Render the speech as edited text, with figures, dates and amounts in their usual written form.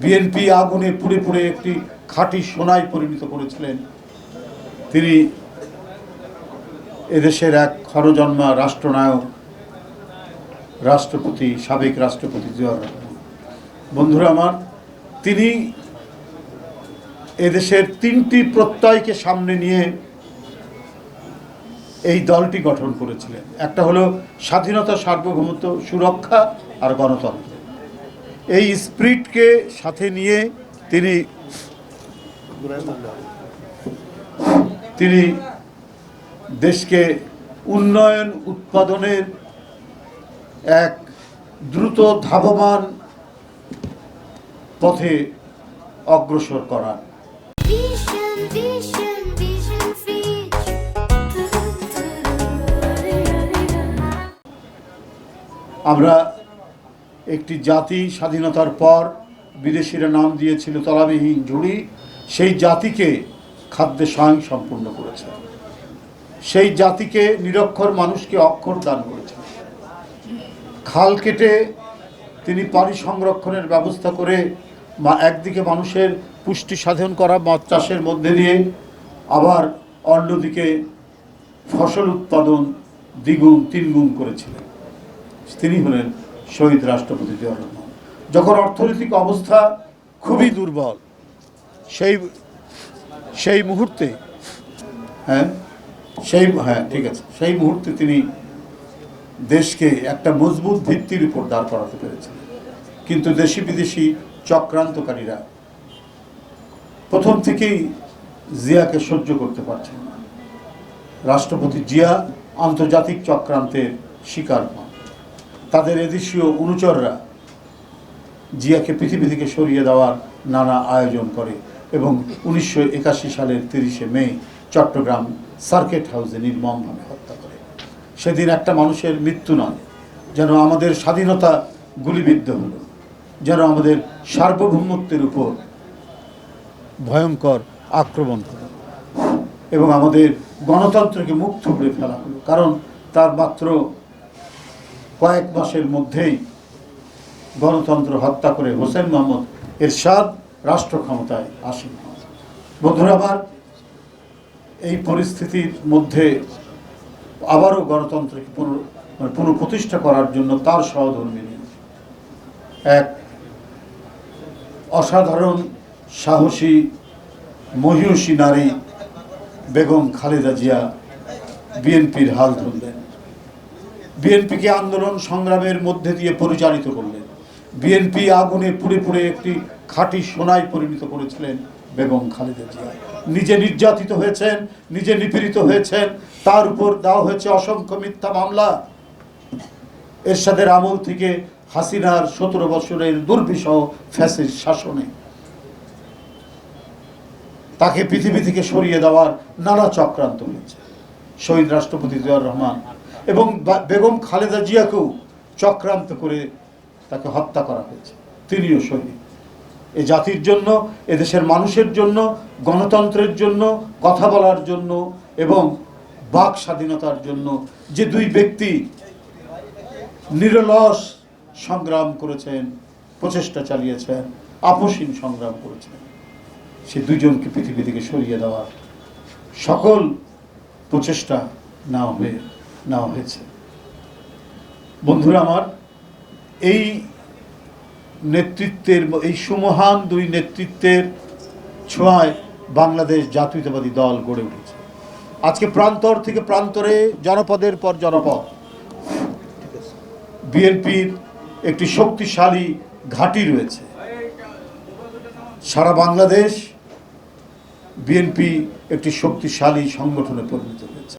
BNP আগুনে পুড়ে পুড়ে একটি খাঁটি সোনায় পরিণত করেছিলেন। তিনি এদেশের এক ক্ষরজন্মা রাষ্ট্রনায়ক, রাষ্ট্রপতি, সাবেক রাষ্ট্রপতি জিয়াউর রহমান। বন্ধুরা আমার, তিনি এদেশের তিনটি প্রত্যয়কে সামনে নিয়ে এই দলটি গঠন করেছিলেন। একটা হলো স্বাধীনতা, সার্বভৌমত্ব, সুরক্ষা আর গণতন্ত্র। এই স্পিরিটকে সাথে নিয়ে তিনি দেশকে উন্নয়ন উৎপাদনের এক দ্রুত ধাবমান পথে অগ্রসর করান। আমরা একটি জাতি স্বাধীনতার পর বিদেশিরা নাম দিয়েছিল তলাবিহীন ঝুড়ি, সেই জাতিকে খাদ্যে স্বয়ংসম্পূর্ণ করেছে। সেই জাতিকে নিরক্ষর মানুষকে অক্ষর দান করেছে। খাল কেটে তিনি পানি সংরক্ষণের ব্যবস্থা করে একদিকে মানুষের পুষ্টি সাধন করা মাছ চাষের মধ্যে দিয়ে, আবার অন্যদিকে ফসল উৎপাদন দ্বিগুণ তিনগুণ করেছিলেন। তিনি হলেন শহীদ রাষ্ট্রপতি জিয়াউর রহমান। যখন অর্থনৈতিক অবস্থা খুবই দুর্বল, সেই মুহূর্তে সেই মুহূর্তে তিনি দেশকে একটা মজবুত ভিত্তির উপর দাঁড় করাতে পেরেছিলেন। কিন্তু দেশি বিদেশি চক্রান্তকারীরা প্রথম থেকেই জিয়াকে সহ্য করতে পারছেন না। রাষ্ট্রপতি জিয়া আন্তর্জাতিক চক্রান্তের শিকার হন। তাদের এদেশীয় অনুচররা জিয়াকে পৃথিবী থেকে সরিয়ে দেওয়ার নানা আয়োজন করে এবং 1981 সালের 30শে মে চট্টগ্রাম সার্কিট হাউসে নির্মমভাবে হত্যা করে। সেদিন একটা মানুষের মৃত্যু নয়, যেন আমাদের স্বাধীনতা গুলিবিদ্ধ হলো, যেন আমাদের সার্বভৌমত্বের উপর ভয়ঙ্কর আক্রমণ হলো এবং আমাদের গণতন্ত্রকে মুখ থুবড়ে ফেলা হলো। কারণ তার মাত্র কয়েক মাসের মধ্যেই গণতন্ত্র হত্যা করে হোসেন মোহাম্মদ এরশাদ রাষ্ট্র ক্ষমতায় আসেন। বন্ধুরা আমার, এই পরিস্থিতির মধ্যে আবারও গণতন্ত্রকে পুনঃপ্রতিষ্ঠা করার জন্য তার সহধর্মিণী এক অসাধারণ সাহসী মহিষী নারী বেগম খালেদা জিয়া বিএনপির হাল ধরলেন। বিএনপিকে আন্দোলন সংগ্রামের মধ্যে দিয়ে পরিচালিত করলেন। বিএনপি আগুনে পুড়ে পুড়ে একটি খাঁটি সোনায় পরিণত করেছিলেন বেগম খালেদা জিয়া। নিজে নির্যাতিত হয়েছেন, নিজে নিপীড়িত হয়েছেন, তার উপর দেওয়া হয়েছে অসংখ্য মিথ্যা মামলা। এরশাদের আমল থেকে হাসিনার 17 বছরের দুর্বিষহ ফ্যাসিস্ট শাসনে তাকে পৃথিবী থেকে সরিয়ে দেওয়ার নানা চক্রান্ত হয়েছে। শহীদ রাষ্ট্রপতি জিয়াউর রহমান এবং বেগম খালেদা জিয়াকেও চক্রান্ত করে তাকে হত্যা করা হয়েছে। তিনিও শহীদ। এ জাতির জন্য, এদেশের মানুষের জন্য, গণতন্ত্রের জন্য, কথা বলার জন্য এবং বাক স্বাধীনতার জন্য যে দুই ব্যক্তি নিরলস সংগ্রাম করেছেন, প্রচেষ্টা চালিয়েছেন, আপসহীন সংগ্রাম করেছেন, সে দুইজনকে পৃথিবী থেকে সরিয়ে দেওয়ার সকল প্রচেষ্টা নেওয়া হয়েছে। বন্ধুরা আমার, এই নেতৃত্বের, এই সুমহান দুই নেতৃত্বের ছোঁয়ায় বাংলাদেশ জাতীয়তাবাদী দল গড়ে উঠেছে। আজকে প্রান্তর থেকে প্রান্তরে, জনপদের পর জনপদ বিএনপির একটি শক্তিশালী ঘাঁটি রয়েছে। সারা বাংলাদেশ বিএনপি একটি শক্তিশালী সংগঠনে পরিণত হয়েছে।